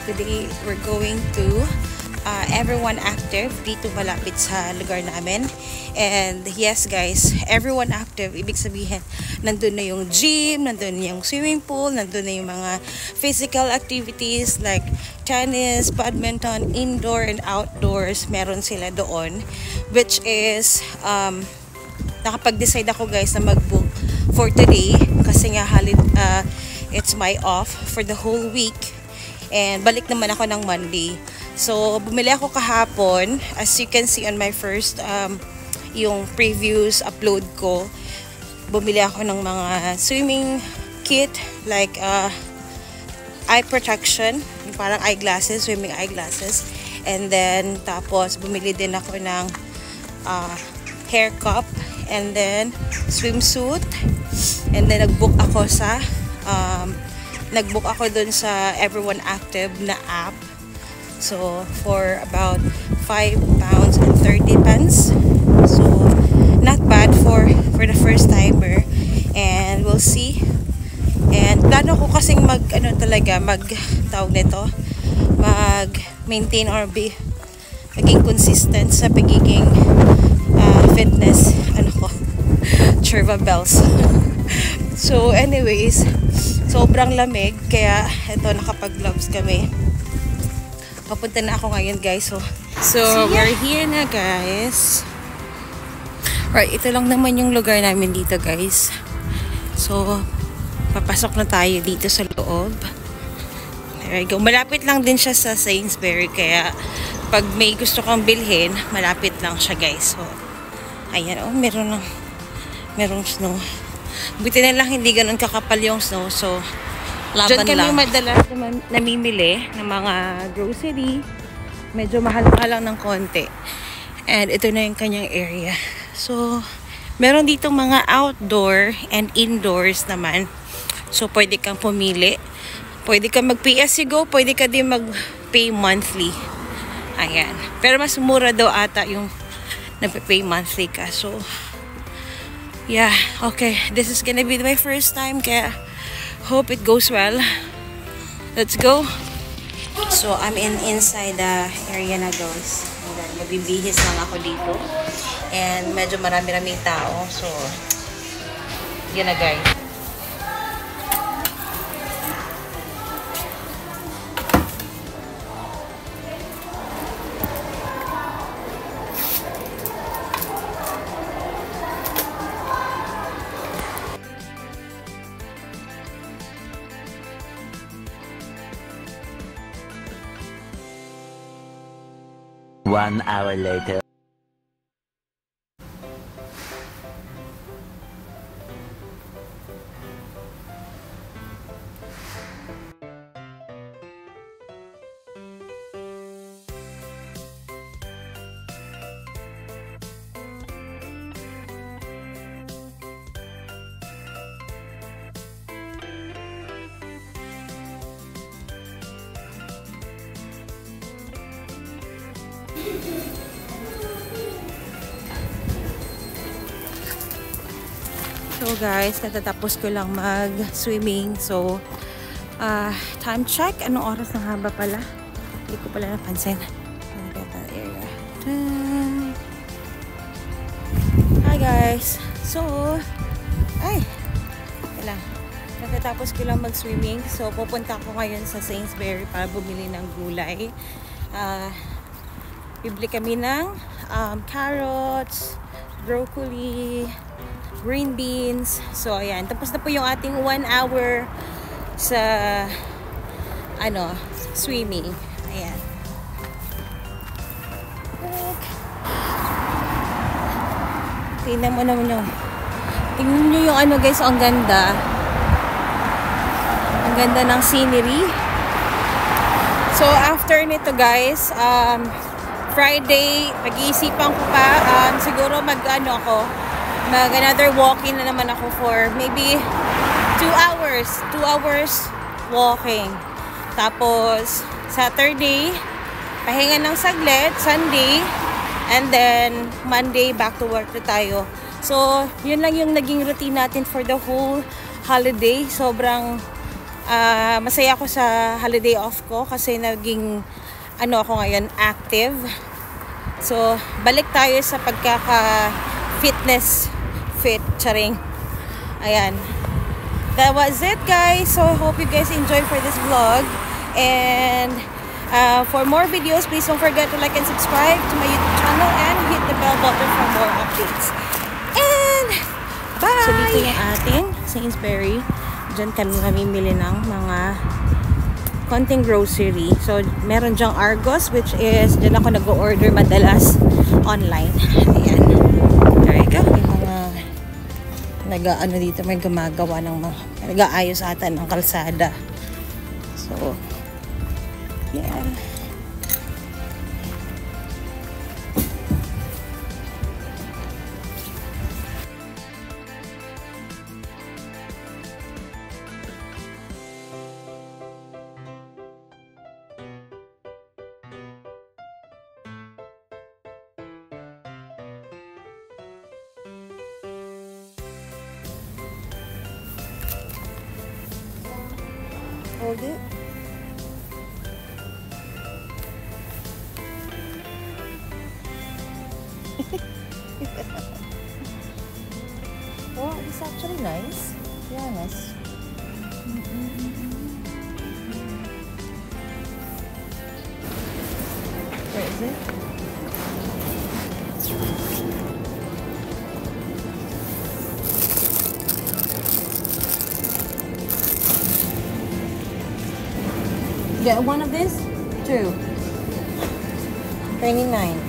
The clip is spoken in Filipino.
today we're going to Everyone Active dito malapit sa lugar namin. And yes guys, Everyone Active, ibig sabihin nandun na yung gym, nandun yung swimming pool, nandun na yung mga physical activities like tennis, badminton, indoor and outdoors. Meron sila doon, which is nakapag-decide ako guys na mag-book for today kasi nga it's my off for the whole week and balik naman ako ng Monday. So bumili ako kahapon, as you can see on my first yung previous upload ko. Bumili ako ng mga swimming kit like eye protection, yung parang eyeglasses, swimming eyeglasses, and then tapos bumili din ako ng hair cup and then swimsuit, and then nagbook ako dun sa Everyone Active na app. So for about £5.30. So not bad for the first timer, and we'll see. And plano ko kasing mag-maintain or maging consistent sa pagiging fitness Churva bells. So anyways, sobrang lamig kaya eto nakapag-gloves kami. Papunta na ako ngayon guys. So we're here na guys. Right, ito lang naman yung lugar namin dito guys. So papasok na tayo dito sa loob. There we go. Malapit lang din siya sa Sainsbury, kaya pag may gusto kang bilhin, malapit lang siya guys. So ayan, merong snow. Buti na lang hindi ganun kakapal yung snow. So diyan kami madalas namimili ng mga grocery. Medyo mahal-mahal lang ng konti. And ito na yung kanyang area. So meron ditong mga outdoor and indoors naman. So pwede kang pumili. Pwede kang mag-pay as you go. Pwede ka din mag-pay monthly. Ayan. Pero mas mura daw ata yung nag-pay monthly ka. So yeah, okay. This is gonna be my first time, kaya hope it goes well. Let's go. So I'm inside the area na guys. Magbibihis lang ako dito. And medyo marami-raming tao. So yan na guys. One hour later. So guys, katatapos ko lang mag-swimming. So, time check. Anong oras na haba pala? Hindi ko pala napansin. Hi guys! So, katatapos ko lang mag-swimming. So, pupunta ako ngayon sa Sainsbury para bumili ng gulay. Bibili kami ng carrots, broccoli, green beans. So ayan, tapos na po yung ating 1 hour sa swimming. Ayan. Tingnan mo naman. Tingnan nyo yung guys, ang ganda. Ang ganda ng scenery. So after nito guys, Friday, pag-iisipan ko pa, siguro another walking na naman ako for maybe 2 hours. 2 hours walking. Tapos, Saturday, pahinga ng saglit. Sunday, and then Monday, back to work na tayo. So, yun lang yung naging routine natin for the whole holiday. Sobrang Masaya ako sa holiday off ko kasi naging ako ngayon, active. So, balik tayo sa pagkaka-fitness fit, charing. Ayan. That was it, guys. So, I hope you guys enjoy for this vlog. And for more videos, please don't forget to like and subscribe to my YouTube channel and hit the bell button for more updates. And bye! So, dito yung ating Sainsbury. Diyan kami mamimili ng mga konting grocery. So, meron dyang Argos, which is, dyan ako nag-order madalas online. Ayan. There you go. Yung mga dito, may gumagawa ng mga, nag-aayos ata ng kalsada. So, yeah. Hold it. Well, it's actually nice, to be honest. Where is it? Get one of this? 2. 29.